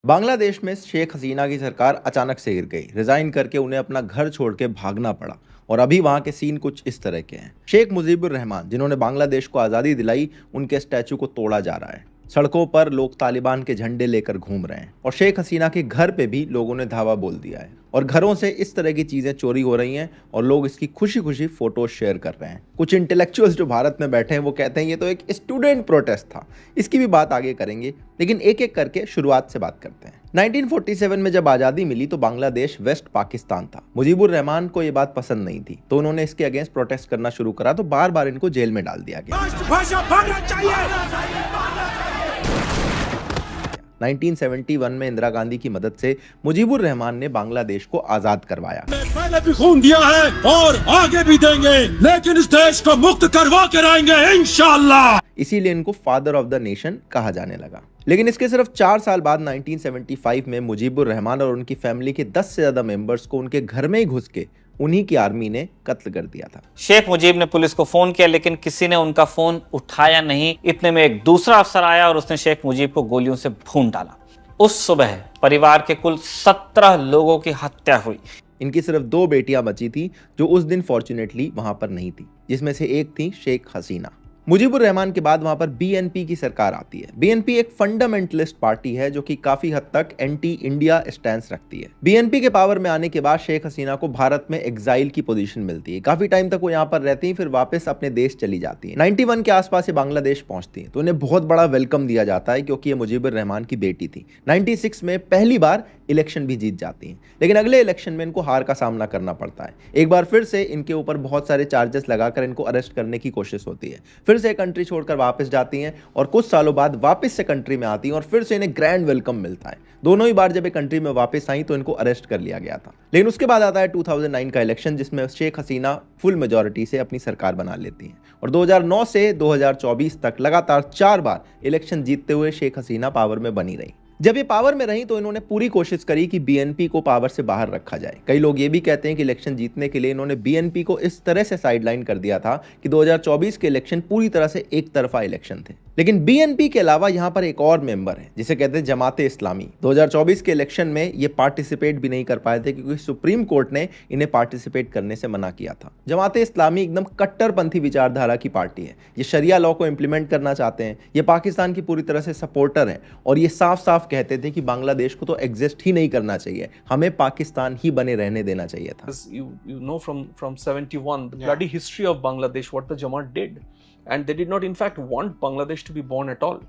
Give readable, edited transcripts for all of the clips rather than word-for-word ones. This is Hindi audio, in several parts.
बांग्लादेश में शेख हसीना की सरकार अचानक से गिर गई। रिजाइन करके उन्हें अपना घर छोड़ के भागना पड़ा। और अभी वहां के सीन कुछ इस तरह के हैं। शेख मुजीबुर रहमान, जिन्होंने बांग्लादेश को आज़ादी दिलाई, उनके स्टैचू को तोड़ा जा रहा है। सड़कों पर लोग तालिबान के झंडे लेकर घूम रहे हैं और शेख हसीना के घर पे भी लोगों ने धावा बोल दिया है और घरों से इस तरह की चीजें चोरी हो रही हैं और लोग इसकी खुशी खुशी फोटो शेयर कर रहे हैं। कुछ इंटेलेक्चुअल्स जो भारत में बैठे हैं वो कहते हैं ये तो एक स्टूडेंट प्रोटेस्ट था। इसकी भी बात आगे करेंगे, लेकिन एक एक करके शुरुआत से बात करते हैं। 1947 में जब आज़ादी मिली तो बांग्लादेश वेस्ट पाकिस्तान था। मुजीबुर रहमान को ये बात पसंद नहीं थी तो उन्होंने इसके अगेंस्ट प्रोटेस्ट करना शुरू करा तो बार बार इनको जेल में डाल दिया गया। 1971 में इंदिरा गांधी की मदद से मुजीबुर रहमान ने बांग्लादेश को आजाद करवाया। पहले भी खून दिया है और आगे भी देंगे, लेकिन इस देश को मुक्त करवा कर आएंगे इंशाअल्लाह। इसीलिए इनको फादर ऑफ द नेशन कहा जाने लगा। लेकिन इसके सिर्फ 4 साल बाद 1975 में मुजीबुर रहमान और उनकी फैमिली के 10 से ज्यादा मेंबर्स को उनके घर में ही घुस के उन्हीं की आर्मी ने कत्ल कर दिया था। शेख मुजीब ने पुलिस को फोन किया लेकिन किसी ने उनका फोन उठाया नहीं। इतने में एक दूसरा अफसर आया और उसने शेख मुजीब को गोलियों से भून डाला। उस सुबह परिवार के कुल 17 लोगों की हत्या हुई। इनकी सिर्फ 2 बेटियां बची थी जो उस दिन फॉर्चुनेटली वहां पर नहीं थी, जिसमें से एक थी शेख हसीना। मुजीबुर रहमान के बाद वहां पर बीएनपी की सरकार आती है। बीएनपी एक फंडामेंटलिस्ट पार्टी है जो कि काफी हद तक एंटी इंडिया स्टैंस रखती है। बीएनपी के पावर में आने के बाद शेख हसीना को भारत में एग्जाइल की पोजीशन मिलती है। काफी टाइम तक वो यहाँ पर रहती है, फिर वापस अपने देश चली जाती है। 91 के आसपास ये बांग्लादेश पहुंचती है तो इन्हें बहुत बड़ा वेलकम दिया जाता है क्योंकि ये मुजीबुर रहमान की बेटी थी। 96 में पहली बार इलेक्शन भी जीत जाती हैं, लेकिन अगले इलेक्शन में इनको हार का सामना करना पड़ता है। एक बार फिर से इनके ऊपर बहुत सारे चार्जेस लगाकर इनको अरेस्ट करने की कोशिश होती है। फिर से कंट्री छोड़कर वापस जाती हैं और कुछ सालों बाद वापस से कंट्री में आती हैं और फिर से इन्हें ग्रैंड वेलकम मिलता है। दोनों ही बार जब ये कंट्री में वापस आई तो इनको अरेस्ट कर लिया गया था। लेकिन उसके बाद आता है 2009 का इलेक्शन, जिसमें शेख हसीना फुल मेजॉरिटी से अपनी सरकार बना लेती हैं और 2009 से 2024 तक लगातार 4 बार इलेक्शन जीतते हुए शेख हसीना पावर में बनी रही। जब ये पावर में रही तो इन्होंने पूरी कोशिश करी कि बीएनपी को पावर से बाहर रखा जाए। कई लोग ये भी कहते हैं कि इलेक्शन जीतने के लिए इन्होंने बीएनपी को इस तरह से साइडलाइन कर दिया था कि 2024 के इलेक्शन पूरी तरह से एक तरफा इलेक्शन थे। लेकिन बीएनपी के अलावा यहाँ पर एक और मेंबर है जिसे कहते हैं जमाते इस्लामी। 2024 के इलेक्शन में ये पार्टिसिपेट भी नहीं कर पाए थे क्योंकि सुप्रीम कोर्ट ने इन्हें पार्टिसिपेट करने से मना किया था। जमाते इस्लामी एकदम कट्टरपंथी विचारधारा की पार्टी है। ये शरिया लॉ को इंप्लीमेंट करना चाहते हैं। ये पाकिस्तान की पूरी तरह से सपोर्टर हैं और ये साफ साफ कहते थे कि बांग्लादेश को तो एग्जिस्ट ही नहीं करना चाहिए, हमें पाकिस्तान ही बने रहने देना चाहिए था। You know from 71 the bloody history of Bangladesh, what the Jamaat did, and they did not in fact want Bangladesh to be born at all.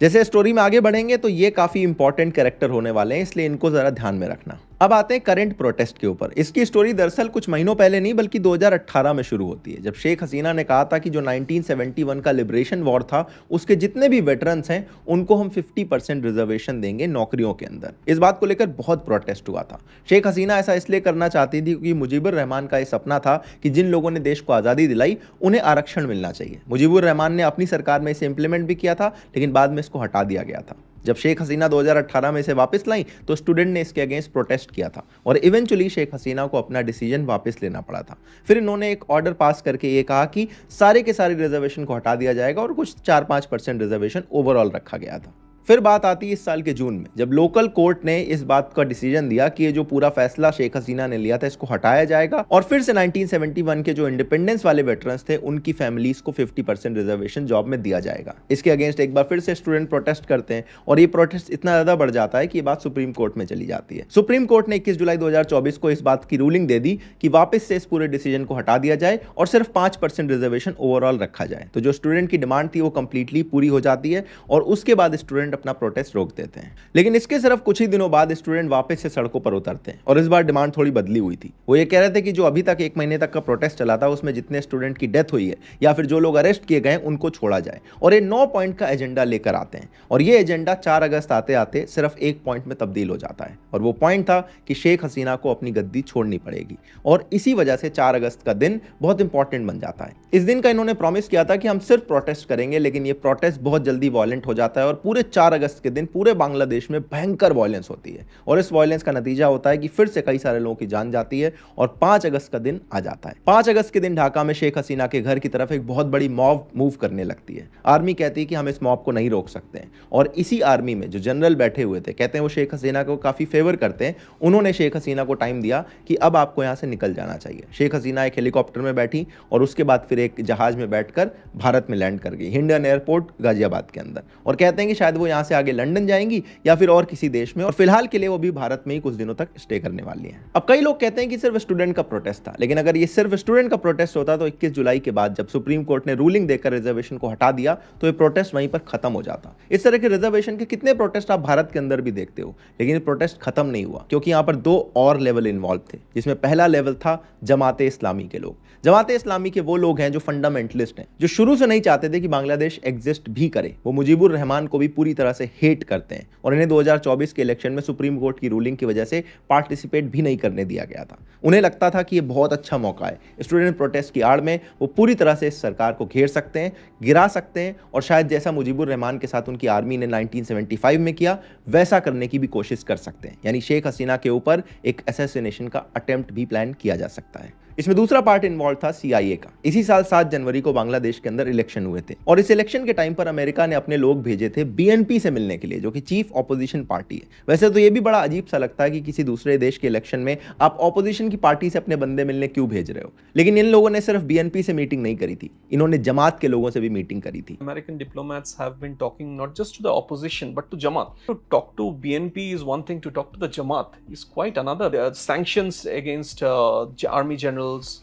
जैसे स्टोरी में आगे बढ़ेंगे तो ये काफी इंपॉर्टेंट कैरेक्टर होने वाले हैं, इसलिए इनको जरा ध्यान में रखना। अब आते हैं करंट प्रोटेस्ट के ऊपर। इसकी स्टोरी दरअसल कुछ महीनों पहले नहीं बल्कि 2018 में शुरू होती है, जब शेख हसीना ने कहा था कि जो 1971 का लिबरेशन वॉर था उसके जितने भी वेटरन्स हैं उनको हम 50% रिजर्वेशन देंगे नौकरियों के अंदर। इस बात को लेकर बहुत प्रोटेस्ट हुआ था। शेख हसीना ऐसा इसलिए करना चाहती थी क्योंकि मुजीबुर रहमान का ये सपना था कि जिन लोगों ने देश को आज़ादी दिलाई उन्हें आरक्षण मिलना चाहिए। मुजीबुर रहमान ने अपनी सरकार में इसे इंप्लीमेंट भी किया था, लेकिन बाद में इसको हटा दिया गया था। जब शेख हसीना 2018 में इसे वापस लाई तो स्टूडेंट ने इसके अगेंस्ट प्रोटेस्ट किया था और इवेंचुअली शेख हसीना को अपना डिसीजन वापस लेना पड़ा था। फिर इन्होंने एक ऑर्डर पास करके ये कहा कि सारे के सारे रिजर्वेशन को हटा दिया जाएगा और कुछ 4-5% रिजर्वेशन ओवरऑल रखा गया था। फिर बात आती है इस साल के जून में, जब लोकल कोर्ट ने इस बात का डिसीजन दिया कि ये जो पूरा फैसला शेख हसीना ने लिया था इसको हटाया जाएगा और फिर से 1971 के जो इंडिपेंडेंस वाले वेटरन्स थे उनकी फैमिलीज को 50% रिजर्वेशन जॉब में दिया जाएगा। इसके अगेंस्ट एक बार फिर से स्टूडेंट प्रोटेस्ट करते हैं और ये प्रोटेस्ट इतना ज्यादा बढ़ जाता है कि ये बात सुप्रीम कोर्ट में चली जाती है। सुप्रीम कोर्ट ने 21 जुलाई 2024 को इस बात की रूलिंग दे दी कि वापस से इस पूरे डिसीजन को हटा दिया जाए और सिर्फ 5% रिजर्वेशन ओवरऑल रखा जाए। तो जो स्टूडेंट की डिमांड थी वो कंप्लीटली पूरी हो जाती है और उसके बाद स्टूडेंट अपना प्रोटेस्ट रोक देते हैं। लेकिन इसके सिर्फ कुछ ही दिनों बाद स्टूडेंट वापस से सड़कों पर उतरते हैं और इस बार डिमांड थोड़ी बदली हुई थी। वो ये कह रहे थे कि जो अभी तक 1 महीने तक का प्रोटेस्ट चला था उसमें जितने स्टूडेंट की डेथ हुई है या फिर जो लोग अरेस्ट किए गए उनको छोड़ा जाए और ये 9 पॉइंट का एजेंडा लेकर आते हैं और ये एजेंडा 4 अगस्त आते आते सिर्फ 1 पॉइंट में तब्दील हो जाता है और वो पॉइंट था कि शेख हसीना को अपनी गद्दी छोड़नी पड़ेगी और इसी वजह से 4 अगस्त का दिन बहुत इंपॉर्टेंट बन जाता है। इस दिन का इन्होंने प्रॉमिस किया था कि हम सिर्फ प्रोटेस्ट करेंगे, लेकिन ये प्रोटेस्ट बहुत जल्दी वायलेंट हो जाता है और पूरे 4 4 अगस्त के दिन पूरे बांग्लादेश में भयंकर वायलेंस होती है और इस वायलेंस का नतीजा होता है कि फिर से कई सारे लोगों की जान जाती है और 5 अगस्त का दिन आ जाता है। 5 अगस्त के दिन ढाका में शेख हसीना के घर की तरफ एक बहुत बड़ी मॉब मूव करने लगती है। आर्मी कहती है कि हम इस मॉब को नहीं रोक सकते हैं और इसी आर्मी में जो जनरल बैठे हुए थे, कहते हैं वो शेख हसीना को काफी फेवर करते हैं, उन्होंने शेख हसीना को टाइम दिया कि अब आपको यहां से निकल जाना चाहिए। शेख हसीना एक हेलीकॉप्टर में बैठी और उसके बाद फिर एक जहाज में बैठकर भारत में लैंड कर गई, हिंडन एयरपोर्ट गाजियाबाद के अंदर, और कहते हैं कि शायद वो यहां से आगे लंदन जाएंगी या फिर और किसी देश में, और फिलहाल के लिए वो भी भारत में ही कुछ दिनों तक स्टे करने वाली हैं। अब कई लोग कहते हैं कि सिर्फ स्टूडेंट का प्रोटेस्ट था, लेकिन अगर ये सिर्फ स्टूडेंट का प्रोटेस्ट होता तो 21 जुलाई के बाद जब सुप्रीम कोर्ट ने रूलिंग देकर रिजर्वेशन को हटा दिया तो ये प्रोटेस्ट वहीं पर खत्म हो जाता। इस तरह के रिजर्वेशन के कितने प्रोटेस्ट आप भारत के अंदर भी देखते हो, लेकिन ये प्रोटेस्ट खत्म नहीं हुआ क्योंकि यहां पर 2 और लेवल इन्वॉल्व थे, जिसमें पहला लेवल था जमाते इस्लामी के लोग। जमाते इस्लामी के वो लोग हैं जो फंडामेंटलिस्ट हैं, जो शुरू से नहीं चाहते थे कि बांग्लादेश एग्जिस्ट भी करे। वो मुजीबुर रहमान को भी पूरी तरह से हेट करते हैं और इन्हें 2024 के इलेक्शन में सुप्रीम कोर्ट की रूलिंग की वजह से पार्टिसिपेट भी नहीं करने दिया गया था। उन्हें लगता था कि ये बहुत अच्छा मौका है, स्टूडेंट प्रोटेस्ट की आड़ में वो पूरी तरह से इस सरकार को घेर सकते हैं, गिरा सकते हैं और शायद जैसा मुजीबुर रहमान के साथ उनकी आर्मी ने 1975 में किया वैसा करने की भी कोशिश कर सकते हैं। यानी शेख हसीना के ऊपर एक असैसिनेशन का अटेम्प्ट भी प्लान किया जा सकता है। इसमें दूसरा पार्ट इन्वॉल्व था CIA का। इसी साल 7 जनवरी को बांग्लादेश के अंदर इलेक्शन हुए थे और इस इलेक्शन के टाइम पर अमेरिका ने अपने लोग भेजे थे BNP से मिलने के लिए, जो कि चीफ ऑपोजिशन पार्टी है। वैसे तो ये भी बड़ा अजीब सा लगता है कि किसी दूसरे देश के इलेक्शन में आप ऑपोजिशन की पार्टी से अपने बंदे मिलने क्यों भेज रहे हो, लेकिन इन लोगों ने सिर्फ BNP से मीटिंग नहीं करी थी, इन्होंने जमात के लोगों से भी मीटिंग करी थी। American diplomats have been talking not just to the opposition but to Jamaat. To talk to BNP is one thing, to talk to the Jamaat is quite another. There are sanctions against army generals,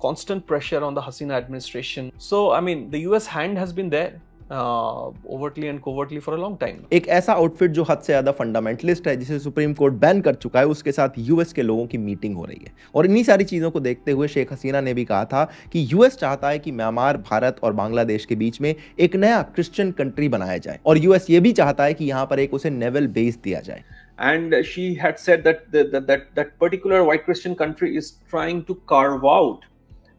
constant pressure on the Hasina administration. So, I mean, the US hand has been there. Overtly and covertly for a long time. एक ऐसा आउटफिट जो हद से ज्यादा फंडामेंटलिस्ट है, जिसे सुप्रीम कोर्ट बैन कर चुका है, उसके साथ यूएस के लोगों की मीटिंग हो रही है। और इन्हीं सारी चीजों को देखते हुए शेख हसीना ने भी कहा था कि यूएस चाहता है कि म्यांमार, भारत और बांग्लादेश के बीच में एक नया क्रिश्चियन कंट्री बनाया जाए और यूएस ये भी चाहता है कि यहाँ पर एक उसे नेवल बेस दिया जाए। And she had said that particular white Christian country is trying to carve out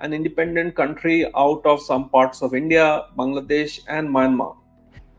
an independent country out of some parts of India, Bangladesh and Myanmar.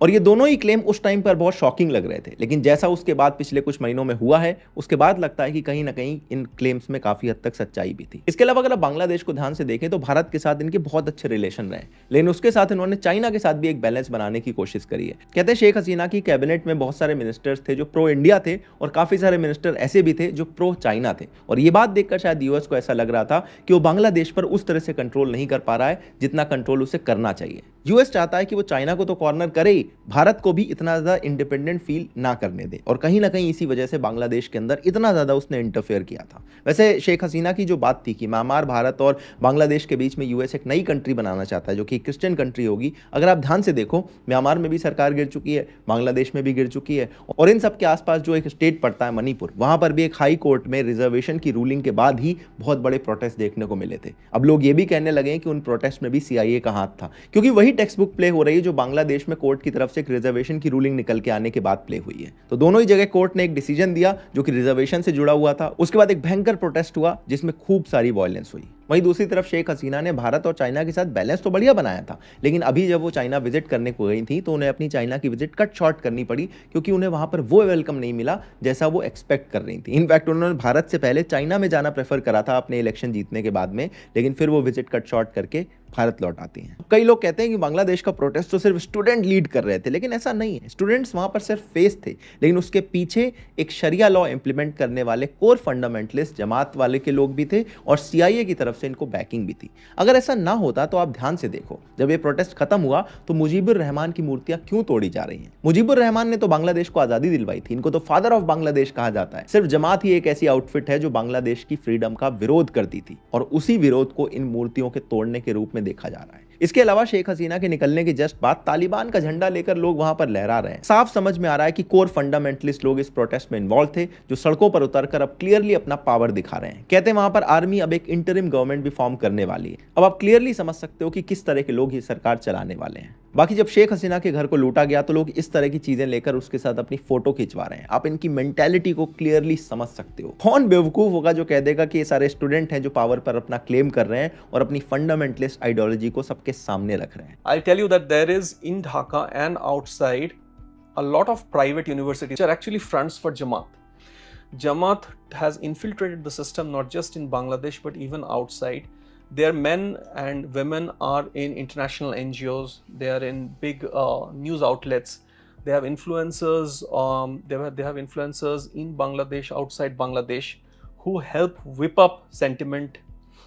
और ये दोनों ही क्लेम उस टाइम पर बहुत शॉकिंग लग रहे थे, लेकिन जैसा उसके बाद पिछले कुछ महीनों में हुआ है, उसके बाद लगता है कि कहीं ना कहीं इन क्लेम्स में काफी हद तक सच्चाई भी थी। इसके अलावा अगर आप बांग्लादेश को ध्यान से देखें तो भारत के साथ इनके बहुत अच्छे रिलेशन रहे, लेकिन उसके साथ इन्होंने चाइना के साथ भी एक बैलेंस बनाने की कोशिश करी है। कहते हैं शेख हसीना की कैबिनेट में बहुत सारे मिनिस्टर्स थे जो प्रो इंडिया थे और काफी सारे मिनिस्टर ऐसे भी थे जो प्रो चाइना थे, और ये बात देखकर शायद यूएस को ऐसा लग रहा था कि वो बांग्लादेश पर उस तरह से कंट्रोल नहीं कर पा रहा है जितना कंट्रोल उसे करना चाहिए। यूएस चाहता है कि वो चाइना को तो कॉर्नर करे ही, भारत को भी इतना ज्यादा इंडिपेंडेंट फील ना करने दे, और कहीं ना कहीं इसी वजह से बांग्लादेश के अंदर इतना ज्यादा उसने इंटरफेयर किया था। वैसे शेख हसीना की जो बात थी कि म्यांमार, भारत और बांग्लादेश के बीच में यूएस एक नई कंट्री बनाना चाहता है जो कि क्रिश्चियन कंट्री होगी, अगर आप ध्यान से देखो म्यांमार में भी सरकार गिर चुकी है, बांग्लादेश में भी गिर चुकी है, और इन सब के आसपास जो एक स्टेट पड़ता है मणिपुर, वहां पर भी एक हाई कोर्ट में रिजर्वेशन की रूलिंग के बाद ही बहुत बड़े प्रोटेस्ट देखने को मिले थे। अब लोग ये भी कहने लगे कि उन प्रोटेस्ट में भी CIA का हाथ था, क्योंकि वही टेक्स्ट बुक प्ले हो रही है जो बांग्लादेश में कोर्ट की तरफ से एक रिजर्वेशन की रूलिंग निकल के आने के बाद प्ले हुई है। तो दोनों ही जगह कोर्ट ने एक डिसीजन दिया जो कि रिजर्वेशन से जुड़ा हुआ था। उसके बाद एक भयंकर प्रोटेस्ट हुआ जिसमें खूब सारी वायलेंस हुई। वहीं दूसरी तरफ शेख हसीना ने भारत और चाइना के साथ बैलेंस तो बढ़िया बनाया था, लेकिन अभी जब वो चाइना विजिट करने को गई थी तो उन्हें अपनी चाइना की विजिट कट शॉर्ट करनी पड़ी, क्योंकि उन्हें वहां पर वो वेलकम नहीं मिला जैसा वो एक्सपेक्ट कर रही थी। इनफैक्ट उन्होंने भारत से पहले चाइना में जाना प्रेफर करा था अपने इलेक्शन जीतने के बाद में, लेकिन फिर वो विजिट कट शॉर्ट करके भारत लौट आती हैं। कई लोग कहते हैं कि बांग्लादेश का प्रोटेस्ट तो सिर्फ स्टूडेंट लीड कर रहे थे, लेकिन ऐसा नहीं है। स्टूडेंट्स वहां पर सिर्फ फेस थे, लेकिन उसके पीछे एक शरिया लॉ इंप्लीमेंट करने वाले कोर फंडामेंटलिस्ट जमात वाले के लोग भी थे और CIA की तरफ से इनको बैकिंग भी थी। अगर ऐसा ना होता तो आप ध्यान से देखो, जब ये प्रोटेस्ट खत्म हुआ तो मुजीबुर रहमान की मूर्तियां क्यों तोड़ी जा रही हैं? मुजीबुर रहमान ने तो बांग्लादेश को आजादी दिलवाई थी, इनको तो फादर ऑफ बांग्लादेश कहा जाता है। सिर्फ जमात ही एक ऐसी आउटफिट है जो बांग्लादेश की फ्रीडम का विरोध करती थी, और उसी विरोध को इन मूर्तियों के तोड़ने के रूप में देखा जा रहा है। इसके अलावा शेख हसीना के निकलने के जस्ट बाद तालिबान का झंडा लेकर लोग वहां पर लहरा रहे हैं। साफ समझ में आ रहा है कि कोर फंडामेंटलिस्ट लोग इस प्रोटेस्ट में इन्वॉल्व थे, जो सड़कों पर उतरकर अब क्लियरली अपना पावर दिखा रहे हैं। कहते हैं वहां पर आर्मी अब एक इंटरिम गवर्नमेंट भी फॉर्म करने वाली है। अब आप क्लियरली समझ सकते हो कि किस तरह के लोग ये सरकार चलाने वाले हैं। बाकी जब शेख हसीना के घर को लूटा गया तो लोग इस तरह की चीजें लेकर उसके साथ अपनी फोटो खिंचवा रहे हैं। आप इनकी मेंटालिटी को क्लियरली समझ सकते हो। कौन बेवकूफ होगा जो कह देगा कि ये सारे स्टूडेंट हैं जो पावर पर अपना क्लेम कर रहे हैं और अपनी फंडामेंटलिस्ट आइडियोलॉजी को सबके सामने रख रहे हैं। I'll tell you that there is in Dhaka and outside a lot of private universities which are actually fronts for Jamaat. Jamaat has infiltrated the system not just in Bangladesh but even outside. Their men and women are in international NGOs. They are in big news outlets. They have influencers. They have influencers in Bangladesh, outside Bangladesh, who help whip up sentiment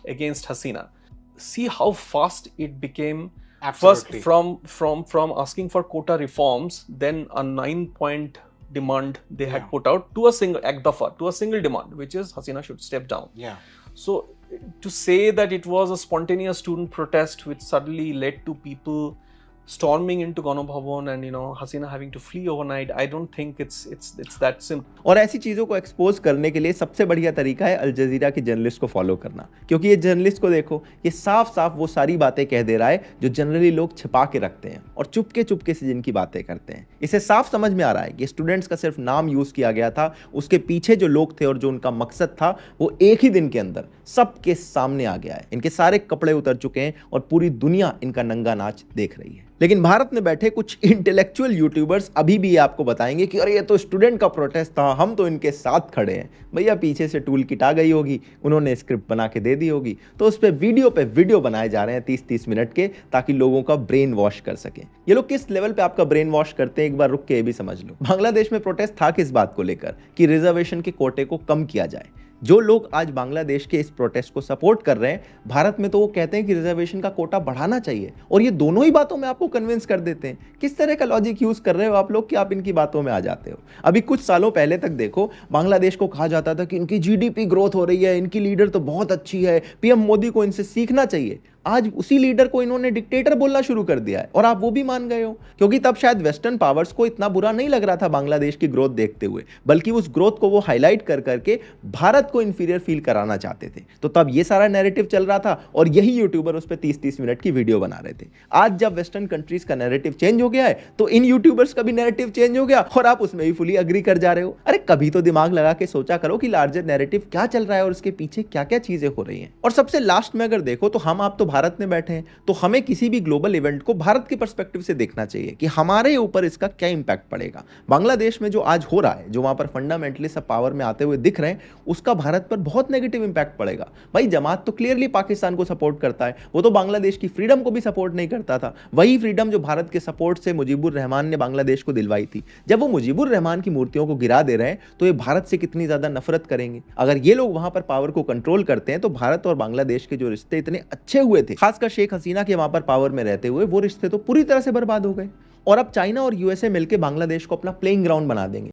against Hasina. See how fast it became. Absolutely. First, from asking for quota reforms, then a 9-point demand they had put out to a single demand, which is Hasina should step down. Yeah. So to say that it was a spontaneous student protest which suddenly led to people storming into Ganabhavan and Hasina having to flee overnight, I don't think it's that simple. और ऐसी चीज़ों को एक्सपोज करने के लिए सबसे बढ़िया तरीका है अल जजीरा के जर्नलिस्ट को फॉलो करना, क्योंकि ये जर्नलिस्ट को देखो, ये साफ साफ वो सारी बातें कह दे रहा है जो जनरली लोग छिपा के रखते हैं और चुपके से जिनकी बातें करते हैं। इसे साफ समझ में आ रहा है कि स्टूडेंट्स का सिर्फ नाम यूज किया गया था, उसके पीछे जो लोग थे और जो उनका मकसद था वो एक ही दिन के अंदर सबके सामने आ गया है। इनके सारे कपड़े उतर चुके हैं और पूरी दुनिया इनका नंगा नाच देख रही है। लेकिन भारत में बैठे कुछ इंटेलेक्चुअल यूट्यूबर्स अभी भी ये आपको बताएंगे कि अरे ये तो स्टूडेंट का प्रोटेस्ट था, हम तो इनके साथ खड़े हैं। भैया पीछे से टूल किट आ गई होगी, उन्होंने स्क्रिप्ट बना के दे दी होगी, तो उस पर वीडियो बनाए जा रहे हैं 30-30 मिनट के, ताकि लोगों का ब्रेन वॉश कर सके। ये लोग किस लेवल पे आपका ब्रेन वॉश करते हैं एक बार रुक के ये भी समझ लो। बांग्लादेश में प्रोटेस्ट था किस बात को लेकर कि रिजर्वेशन के कोटे को कम किया जाए। जो लोग आज बांग्लादेश के इस प्रोटेस्ट को सपोर्ट कर रहे हैं, भारत में तो वो कहते हैं कि रिजर्वेशन का कोटा बढ़ाना चाहिए, और ये दोनों ही बातों में आपको कन्विंस कर देते हैं। किस तरह का लॉजिक यूज कर रहे हो आप लोग कि आप इनकी बातों में आ जाते हो। अभी कुछ सालों पहले तक देखो, बांग्लादेश को कहा जाता था कि इनकी जीडीपी ग्रोथ हो रही है, इनकी लीडर तो बहुत अच्छी है, पीएम मोदी को इनसे सीखना चाहिए। आज उसी लीडर को इन्होंने डिक्टेटर बोलना शुरू कर दिया है, और आप वो भी मान गए हो, क्योंकि तब शायद वेस्टर्न पावर्स को इतना बुरा नहीं लग रहा था बांग्लादेश की ग्रोथ देखते हुए, बल्कि उस ग्रोथ को वो हाईलाइट कर करके भारत को इंफीरियर फील कराना चाहते थे। तो तब ये सारा नैरेटिव चल रहा था और यही यूट्यूबर उस पर 30-30 मिनट की वीडियो बना रहे थे। आज जब वेस्टर्न कंट्रीज का नैरेटिव चेंज हो गया है, तो इन यूट्यूबर्स का भी नैरेटिव चेंज हो गया और आप उसमें भी फुली अग्री कर जा रहे हो। अरे कभी तो दिमाग लगा के सोचा करो कि लार्जर नैरेटिव क्या चल रहा है और उसके पीछे क्या क्या चीजें हो रही हैं। और सबसे लास्ट में अगर देखो तो हम आप तो भारत में बैठे हैं, तो हमें किसी भी ग्लोबल इवेंट को भारत के पर्सपेक्टिव से देखना चाहिए कि हमारे ऊपर इसका क्या इंपैक्ट पड़ेगा। बांग्लादेश में जो आज हो रहा है, जो वहां पर फंडामेंटलिस्ट सब पावर में आते हुए दिख रहे हैं, उसका भारत पर बहुत नेगेटिव इंपैक्ट पड़ेगा। भाई जमात तो क्लियरली पाकिस्तान को सपोर्ट करता है, वो तो बांग्लादेश की फ्रीडम को भी सपोर्ट नहीं करता था। वही फ्रीडम जो भारत के सपोर्ट से मुजीबुर रहमान ने बांग्लादेश को दिलवाई थी। जब वो मुजीबुर रहमान की मूर्तियों को गिरा दे रहे हैं, तो ये भारत से कितनी ज्यादा नफरत करेंगे। अगर ये लोग वहां पर पावर को कंट्रोल करते हैं, तो भारत और बांग्लादेश के जो रिश्ते इतने अच्छे हुए थे, खासकर शेख हसीना के वहां पर पावर में रहते हुए, वो रिश्ते तो पूरी तरह से बर्बाद हो गए। और अब चाइना और यूएसए मिलकर बांग्लादेश को अपना प्लेइंग ग्राउंड बना देंगे।